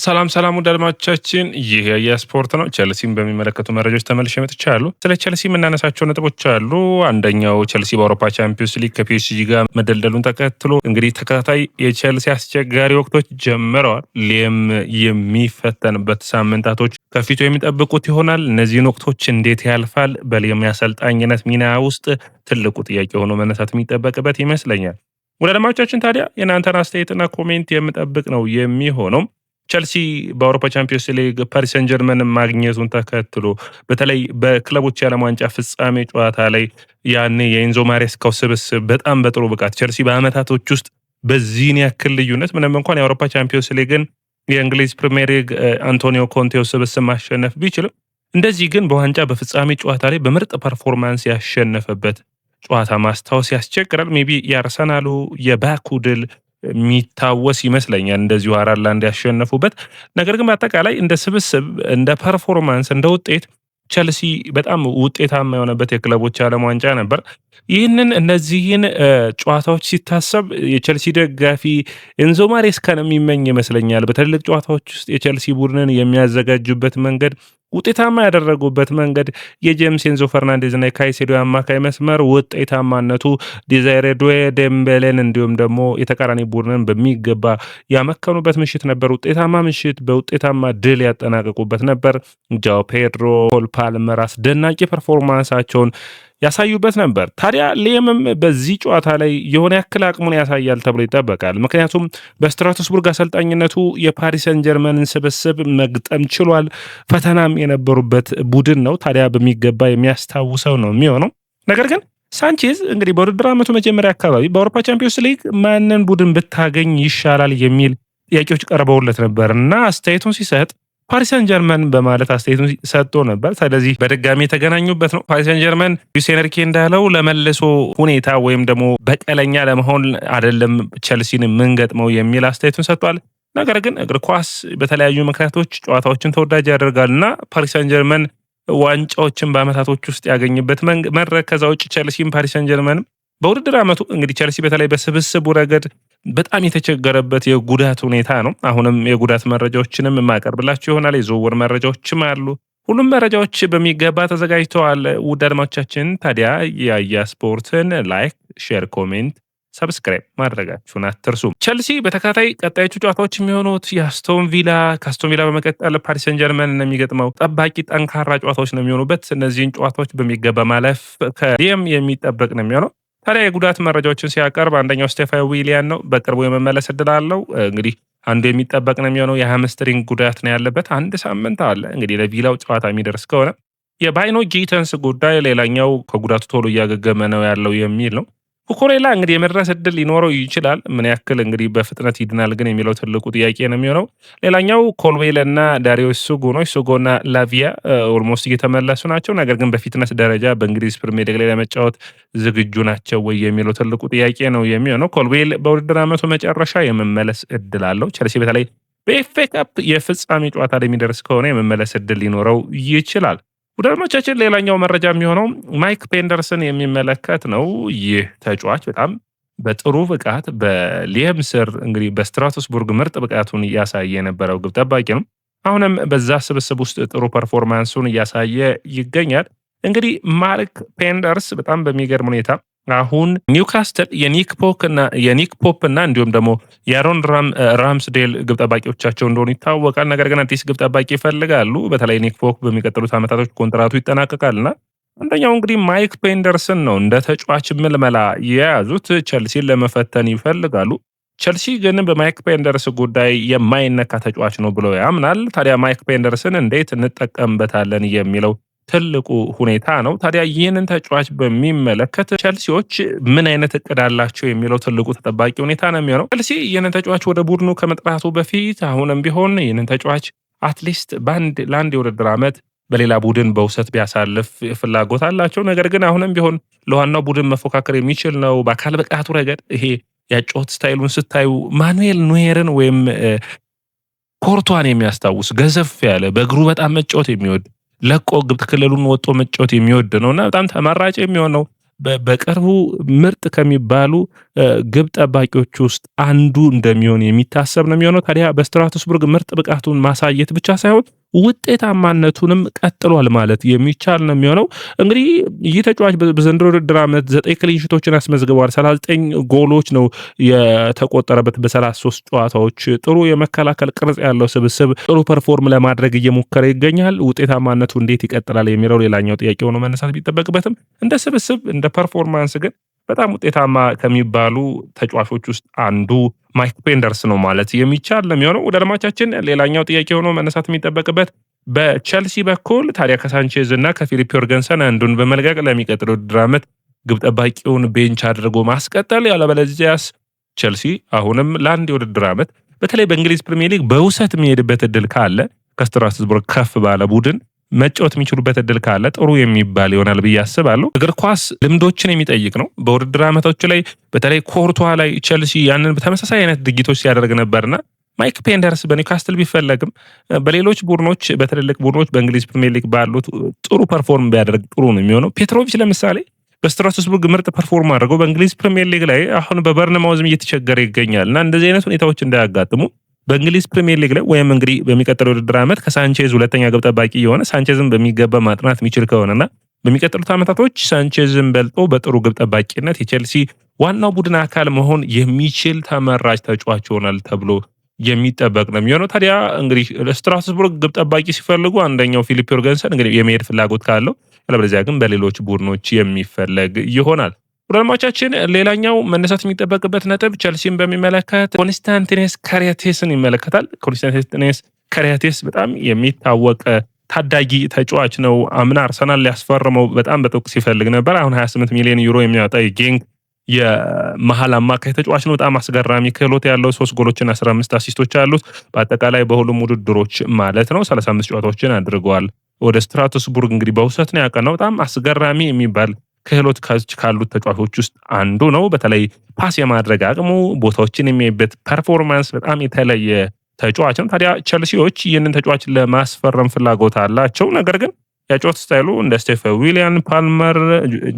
ሰላም ሰላም ውድ አድማጮቻችን፣ ይህ የስፖርት ነው። ቸልሲን በሚመለከቱ መረጃዎች ተመልሼ መጥቻለሁ። ስለ ቸልሲ የምናነሳቸው ነጥቦች አሉ። አንደኛው ቸልሲ በአውሮፓ ቻምፒዮንስ ሊግ ከፒኤስጂ ጋር መደልደሉን ተከትሎ እንግዲህ ተከታታይ የቸልሲ አስቸጋሪ ወቅቶች ጀምረዋል። ሊየም የሚፈተንበት ሳምንታቶች ከፊቱ የሚጠብቁት ይሆናል። እነዚህን ወቅቶች እንዴት ያልፋል? በሊየም የአሰልጣኝነት ሚና ውስጥ ትልቁ ጥያቄ ሆኖ መነሳት የሚጠበቅበት ይመስለኛል። ወደ አድማጮቻችን ታዲያ የእናንተን አስተያየትና ኮሜንት የምጠብቅ ነው የሚሆነው። ቸልሲ በአውሮፓ ቻምፒዮንስ ሊግ ፓሪስ ሰን ጀርመን ማግኘቱን ተከትሎ በተለይ በክለቦች የዓለም ዋንጫ ፍጻሜ ጨዋታ ላይ ያኔ የኤንዞ ማሬስካው ስብስብ በጣም በጥሩ ብቃት ቸልሲ በአመታቶች ውስጥ በዚህን ያክል ልዩነት ምንም እንኳን የአውሮፓ ቻምፒዮንስ ሊግን የእንግሊዝ ፕሪሚየር ሊግ አንቶኒዮ ኮንቴው ስብስብ ማሸነፍ ቢችልም እንደዚህ ግን በዋንጫ በፍጻሜ ጨዋታ ላይ በምርጥ ፐርፎርማንስ ያሸነፈበት ጨዋታ ማስታወስ ያስቸግራል። ሜቢ የአርሰናሉ የባኩ ድል የሚታወስ ይመስለኛል እንደዚሁ 4-1 ያሸነፉበት። ነገር ግን በአጠቃላይ እንደ ስብስብ፣ እንደ ፐርፎርማንስ፣ እንደ ውጤት ቸልሲ በጣም ውጤታማ የሆነበት የክለቦች ዓለም ዋንጫ ነበር። እነዚህን ጨዋታዎች ሲታሰብ የቸልሲ ደጋፊ ኤንዞ ማሬስካን የሚመኝ ይመስለኛል። በትልልቅ ጨዋታዎች ውስጥ የቸልሲ ቡድንን የሚያዘጋጁበት መንገድ፣ ውጤታማ ያደረጉበት መንገድ፣ የጄምስ ኤንዞ ፈርናንዴዝ እና የካይሴዶ አማካይ መስመር ውጤታማነቱ ዲዛይሬ ዱዌ ዴምቤሌን እንዲሁም ደግሞ የተቃራኒ ቡድንን በሚገባ ያመከኑበት ምሽት ነበር። ውጤታማ ምሽት በውጤታማ ድል ያጠናቀቁበት ነበር። ጃኦ ፔድሮ፣ ኮል ፓልመር አስደናቂ ፐርፎርማንሳቸውን ያሳዩበት ነበር። ታዲያ ሊየምም በዚህ ጨዋታ ላይ የሆነ ያክል አቅሙን ያሳያል ተብሎ ይጠበቃል። ምክንያቱም በስትራስቡርግ አሰልጣኝነቱ የፓሪስ ሰን ጀርመንን ስብስብ መግጠም ችሏል። ፈተናም የነበሩበት ቡድን ነው። ታዲያ በሚገባ የሚያስታውሰው ነው የሚሆነው። ነገር ግን ሳንቼዝ እንግዲህ በውድድር ዓመቱ መጀመሪያ አካባቢ በአውሮፓ ቻምፒዮንስ ሊግ ማንን ቡድን ብታገኝ ይሻላል የሚል ጥያቄዎች ቀርበውለት ነበር እና አስተያየቱን ሲሰጥ ፓሪስ ሰን ጀርመን በማለት አስተያየቱን ሰጥቶ ነበር። ስለዚህ በድጋሚ የተገናኙበት ነው። ፓሪስ ሰን ጀርመን ሉዊስ ኤንሪኬ እንዳለው ለመልሶ ሁኔታ ወይም ደግሞ በቀለኛ ለመሆን አይደለም ቸልሲን የምንገጥመው የሚል አስተያየቱን ሰጥቷል። ነገር ግን እግር ኳስ በተለያዩ ምክንያቶች ጨዋታዎችን ተወዳጅ ያደርጋልና ፓሪስ ሰን ጀርመን ዋንጫዎችን በአመታቶች ውስጥ ያገኝበት መድረክ ከዛ ውጭ ቸልሲም ፓሪስ ሰን ጀርመንም በውድድር ዓመቱ እንግዲህ ቸልሲ በተለይ በስብስቡ ረገድ በጣም የተቸገረበት የጉዳት ሁኔታ ነው። አሁንም የጉዳት መረጃዎችንም የማቀርብላችሁ ይሆናል። የዝውውር መረጃዎችም አሉ። ሁሉም መረጃዎች በሚገባ ተዘጋጅተዋል። ውድ አድማጮቻችን ታዲያ ያያ ስፖርትን ላይክ፣ ሼር፣ ኮሜንት፣ ሰብስክራይብ ማድረጋችሁን አትርሱ። ቸልሲ በተከታታይ ቀጣዮቹ ጨዋታዎች የሚሆኑት የአስቶን ቪላ፣ ከአስቶን ቪላ በመቀጠል ፓሪስ ሰን ጀርመን የሚገጥመው ጠባቂ ጠንካራ ጨዋታዎች ነው የሚሆኑበት። እነዚህን ጨዋታዎች በሚገባ ማለፍ ከሊየም የሚጠበቅ ነው የሚሆነው። ታዲያ የጉዳት መረጃዎችን ሲያቀርብ አንደኛው ስቴፋን ዊሊያን ነው። በቅርቡ የመመለስ እድል አለው። እንግዲህ አንዱ የሚጠበቅ ነው የሚሆነው። የሃምስትሪንግ ጉዳት ነው ያለበት። 1 ሳምንት አለ እንግዲህ ለቪላው ጨዋታ የሚደርስ ከሆነ። የባይኖ ጊተንስ ጉዳይ ሌላኛው ከጉዳቱ ቶሎ እያገገመ ነው ያለው የሚል ነው። ኩኩሬላ እንግዲህ የመድረስ እድል ሊኖረው ይችላል። ምን ያክል እንግዲህ በፍጥነት ይድናል ግን የሚለው ትልቁ ጥያቄ ነው የሚሆነው። ሌላኛው ኮልዌል እና ዳሪዮ ሱጉ ነው። ሱጉና ላቪያ ኦልሞስት እየተመለሱ ናቸው። ነገር ግን በፊትነስ ደረጃ በእንግሊዝ ፕሪሚየር ሊግ ላይ ለመጫወት ዝግጁ ናቸው ወይ የሚለው ትልቁ ጥያቄ ነው የሚሆነው። ኮልዌል በውድድር ዓመቱ መጨረሻ የመመለስ እድል አለው። ቸልሲ በተለይ በኤፍኤ ካፕ የፍጻሜ ጨዋታ ላይ የሚደርስ ከሆነ የመመለስ እድል ሊኖረው ይችላል። ውድ አድማጮቻችን ሌላኛው መረጃ የሚሆነው ማይክ ፔንደርስን የሚመለከት ነው። ይህ ተጫዋች በጣም በጥሩ ብቃት በሊየም ስር እንግዲህ በስትራስቡርግ ምርጥ ብቃቱን እያሳየ የነበረው ግብ ጠባቂ ነው። አሁንም በዛ ስብስብ ውስጥ ጥሩ ፐርፎርማንሱን እያሳየ ይገኛል። እንግዲህ ማርክ ፔንደርስ በጣም በሚገርም ሁኔታ አሁን ኒውካስትል የኒክ ፖፕ እና እንዲሁም ደግሞ የአሮን ራምስዴል ግብ ጠባቂዎቻቸው እንደሆኑ ይታወቃል። ነገር ግን አዲስ ግብ ጠባቂ ይፈልጋሉ። በተለይ ኒክ ፖፕ በሚቀጥሉት ዓመታቶች ኮንትራቱ ይጠናቀቃልና አንደኛው እንግዲህ ማይክ ፔንደርስን ነው እንደ ተጫዋች ምልመላ የያዙት። ቸልሲን ለመፈተን ይፈልጋሉ። ቸልሲ ግን በማይክ ፔንደርስ ጉዳይ የማይነካ ተጫዋች ነው ብሎ ያምናል። ታዲያ ማይክ ፔንደርስን እንዴት እንጠቀምበታለን የሚለው ትልቁ ሁኔታ ነው። ታዲያ ይህንን ተጫዋች በሚመለከት ቸልሲዎች ምን አይነት እቅድ አላቸው የሚለው ትልቁ ተጠባቂ ሁኔታ ነው የሚሆነው። ቸልሲ ይህንን ተጫዋች ወደ ቡድኑ ከመጥራቱ በፊት አሁንም ቢሆን ይህንን ተጫዋች አትሊስት ለአንድ የውድድር ዓመት በሌላ ቡድን በውሰት ቢያሳልፍ ፍላጎት አላቸው። ነገር ግን አሁንም ቢሆን ለዋናው ቡድን መፎካከር የሚችል ነው። በአካል ብቃቱ ረገድ ይሄ ያጫወት ስታይሉን ስታዩ ማኑኤል ኖየርን ወይም ኮርቷን የሚያስታውስ ገዘፍ ያለ በእግሩ በጣም መጫወት የሚወድ ለቆ ግብ ክልሉን ወጦ መጫወት የሚወድ ነውና በጣም ተመራጭ የሚሆነው በቅርቡ ምርጥ ከሚባሉ ግብ ጠባቂዎች ውስጥ አንዱ እንደሚሆን የሚታሰብ ነው የሚሆነው። ታዲያ በስትራስቡርግ ምርጥ ብቃቱን ማሳየት ብቻ ሳይሆን ውጤታማነቱንም ቀጥሏል ማለት የሚቻል ነው የሚሆነው። እንግዲህ ይህ ተጫዋች በዘንድሮ ውድድር ዓመት 9 ክሊንሺቶችን አስመዝግበዋል። 39 ጎሎች ነው የተቆጠረበት በ33 ጨዋታዎች። ጥሩ የመከላከል ቅርጽ ያለው ስብስብ ጥሩ ፐርፎርም ለማድረግ እየሞከረ ይገኛል። ውጤታማነቱ እንዴት ይቀጥላል የሚለው ሌላኛው ጥያቄ ሆኖ መነሳት ቢጠበቅበትም እንደ ስብስብ እንደ ፐርፎርማንስ ግን በጣም ውጤታማ ከሚባሉ ተጫዋቾች ውስጥ አንዱ ማይክ ፔንደርስ ነው ማለት የሚቻል ነው የሚሆነው። ወደ አድማቻችን ሌላኛው ጥያቄ ሆኖ መነሳት የሚጠበቅበት በቸልሲ በኩል ታዲያ ከሳንቼዝ እና ከፊሊፕ ዮርገንሰን አንዱን በመልቀቅ ለሚቀጥለው ውድድር ዓመት ግብ ጠባቂውን ቤንች አድርጎ ማስቀጠል፣ ያለበለዚያስ ቸልሲ አሁንም ለአንድ የውድድር ዓመት በተለይ በእንግሊዝ ፕሪሚየር ሊግ በውሰት የሚሄድበት እድል ካለ ከስትራስቡርግ ከፍ ባለ ቡድን መጫወት የሚችሉበት እድል ካለ ጥሩ የሚባል ይሆናል ብዬ አስባለሁ። እግር ኳስ ልምዶችን የሚጠይቅ ነው። በውድድር ዓመቶች ላይ በተለይ ኮርቷ ላይ ቸልሲ ያንን በተመሳሳይ አይነት ድርጊቶች ሲያደርግ ነበርና ማይክ ፔንደርስ በኒውካስትል ቢፈለግም በሌሎች ቡድኖች በትልልቅ ቡድኖች በእንግሊዝ ፕሪሚየር ሊግ ባሉት ጥሩ ፐርፎርም ቢያደርግ ጥሩ ነው የሚሆነው። ፔትሮቪች ለምሳሌ በስትራስቡርግ ምርጥ ፐርፎርም አድርገው በእንግሊዝ ፕሪሚየር ሊግ ላይ አሁን በበርንማውዝም እየተቸገረ ይገኛል እና እንደዚህ አይነት ሁኔታዎች እንዳያጋጥሙ በእንግሊዝ ፕሪሚየር ሊግ ላይ ወይም እንግዲህ በሚቀጥለው ውድድር ዓመት ከሳንቼዝ ሁለተኛ ግብ ጠባቂ የሆነ ሳንቼዝን በሚገባ ማጥናት የሚችል ከሆነና በሚቀጥሉት ዓመታቶች ሳንቼዝን በልጦ በጥሩ ግብ ጠባቂነት የቼልሲ ዋናው ቡድን አካል መሆን የሚችል ተመራጭ ተጫዋች ይሆናል ተብሎ የሚጠበቅ ነው የሚሆነው። ታዲያ እንግዲህ ለስትራስቡርግ ግብ ጠባቂ ሲፈልጉ አንደኛው ፊሊፕ ዮርገንሰን እንግዲህ የመሄድ ፍላጎት ካለው፣ ያለበለዚያ ግን በሌሎች ቡድኖች የሚፈለግ ይሆናል። ቡድኖቻችን ሌላኛው መነሳት የሚጠበቅበት ነጥብ ቸልሲን በሚመለከት ኮንስታንቲኔስ ካሪያቴስን ይመለከታል። ኮንስታንቲኔስ ካሪያቴስ በጣም የሚታወቅ ታዳጊ ተጫዋች ነው። አምና አርሰናል ሊያስፈርመው በጣም በጥብቅ ሲፈልግ ነበር። አሁን 28 ሚሊዮን ዩሮ የሚያወጣ የጌንግ የመሀል አማካይ ተጫዋች ነው። በጣም አስገራሚ ክህሎት ያለው 3 ጎሎችን 15 አሲስቶች አሉት። በአጠቃላይ በሁሉም ውድድሮች ማለት ነው 35 ጨዋታዎችን አድርገዋል። ወደ ስትራስቡርግ እንግዲህ በውሰት ነው ያቀናው። በጣም አስገራሚ የሚባል ክህሎት ካሉት ተጫዋቾች ውስጥ አንዱ ነው። በተለይ ፓስ የማድረግ አቅሙ፣ ቦታዎችን የሚያይበት ፐርፎርማንስ በጣም የተለየ ተጫዋች ነው። ታዲያ ቸልሲዎች ይህንን ተጫዋች ለማስፈረም ፍላጎት አላቸው። ነገር ግን የጨዋታ ስታይሉ እንደ ስቴፈን ዊሊያን፣ ፓልመር፣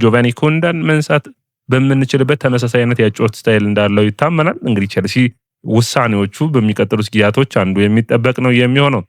ጆቫኒ ኩንዳን መንሳት በምንችልበት ተመሳሳይ አይነት የጨዋታ ስታይል እንዳለው ይታመናል። እንግዲህ ቸልሲ ውሳኔዎቹ በሚቀጥሉት ጊዜያቶች አንዱ የሚጠበቅ ነው የሚሆነው።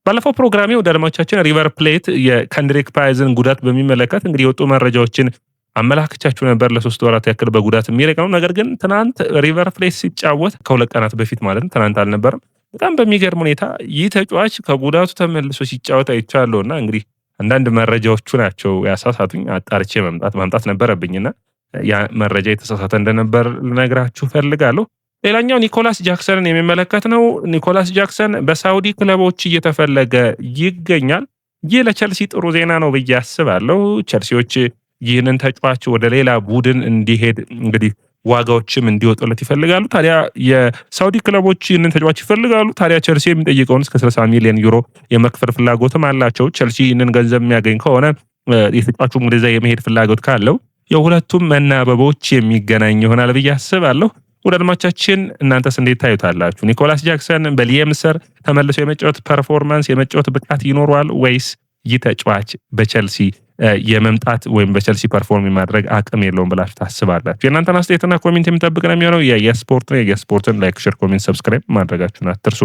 ባለፈው ፕሮግራሜ ወደ አድማጮቻችን ሪቨር ፕሌት የከንድሪክ ፓይዝን ጉዳት በሚመለከት እንግዲህ የወጡ መረጃዎችን አመላክቻችሁ ነበር። ለ3 ወራት ያክል በጉዳት የሚርቅ ነው። ነገር ግን ትናንት ሪቨር ፕሌት ሲጫወት ከ2 ቀናት በፊት ማለት ነው፣ ትናንት አልነበረም። በጣም በሚገርም ሁኔታ ይህ ተጫዋች ከጉዳቱ ተመልሶ ሲጫወት አይቻለሁና እንግዲህ አንዳንድ መረጃዎቹ ናቸው ያሳሳቱኝ። አጣርቼ ማምጣት ነበረብኝና ያ መረጃ የተሳሳተ እንደነበር ልነግራችሁ ፈልጋለሁ። ሌላኛው ኒኮላስ ጃክሰንን የሚመለከት ነው። ኒኮላስ ጃክሰን በሳውዲ ክለቦች እየተፈለገ ይገኛል። ይህ ለቸልሲ ጥሩ ዜና ነው ብዬ አስባለሁ። ቸልሲዎች ይህንን ተጫዋች ወደ ሌላ ቡድን እንዲሄድ እንግዲህ ዋጋዎችም እንዲወጡለት ይፈልጋሉ። ታዲያ የሳውዲ ክለቦች ይህንን ተጫዋች ይፈልጋሉ። ታዲያ ቸልሲ የሚጠይቀውን እስከ 60 ሚሊዮን ዩሮ የመክፈል ፍላጎትም አላቸው። ቸልሲ ይህንን ገንዘብ የሚያገኝ ከሆነ የተጫዋቹ ወደዛ የመሄድ ፍላጎት ካለው የሁለቱም መናበቦች የሚገናኝ ይሆናል ብዬ አስባለሁ። ወደ አድማጮቻችን እናንተስ እንዴት ታዩታላችሁ? ኒኮላስ ጃክሰን በሊየም ስር ተመልሶ የመጫወት ፐርፎርማንስ የመጫወት ብቃት ይኖረዋል ወይስ ይህ ተጫዋች በቸልሲ የመምጣት ወይም በቸልሲ ፐርፎርም የማድረግ አቅም የለውም ብላችሁ ታስባላችሁ? የእናንተን አስተያየትና ኮሜንት የሚጠብቅ ነው የሚሆነው። የስፖርት ነው። የስፖርትን ላይክ፣ ሼር፣ ኮሜንት፣ ሰብስክራይብ ማድረጋችሁን አትርሱ።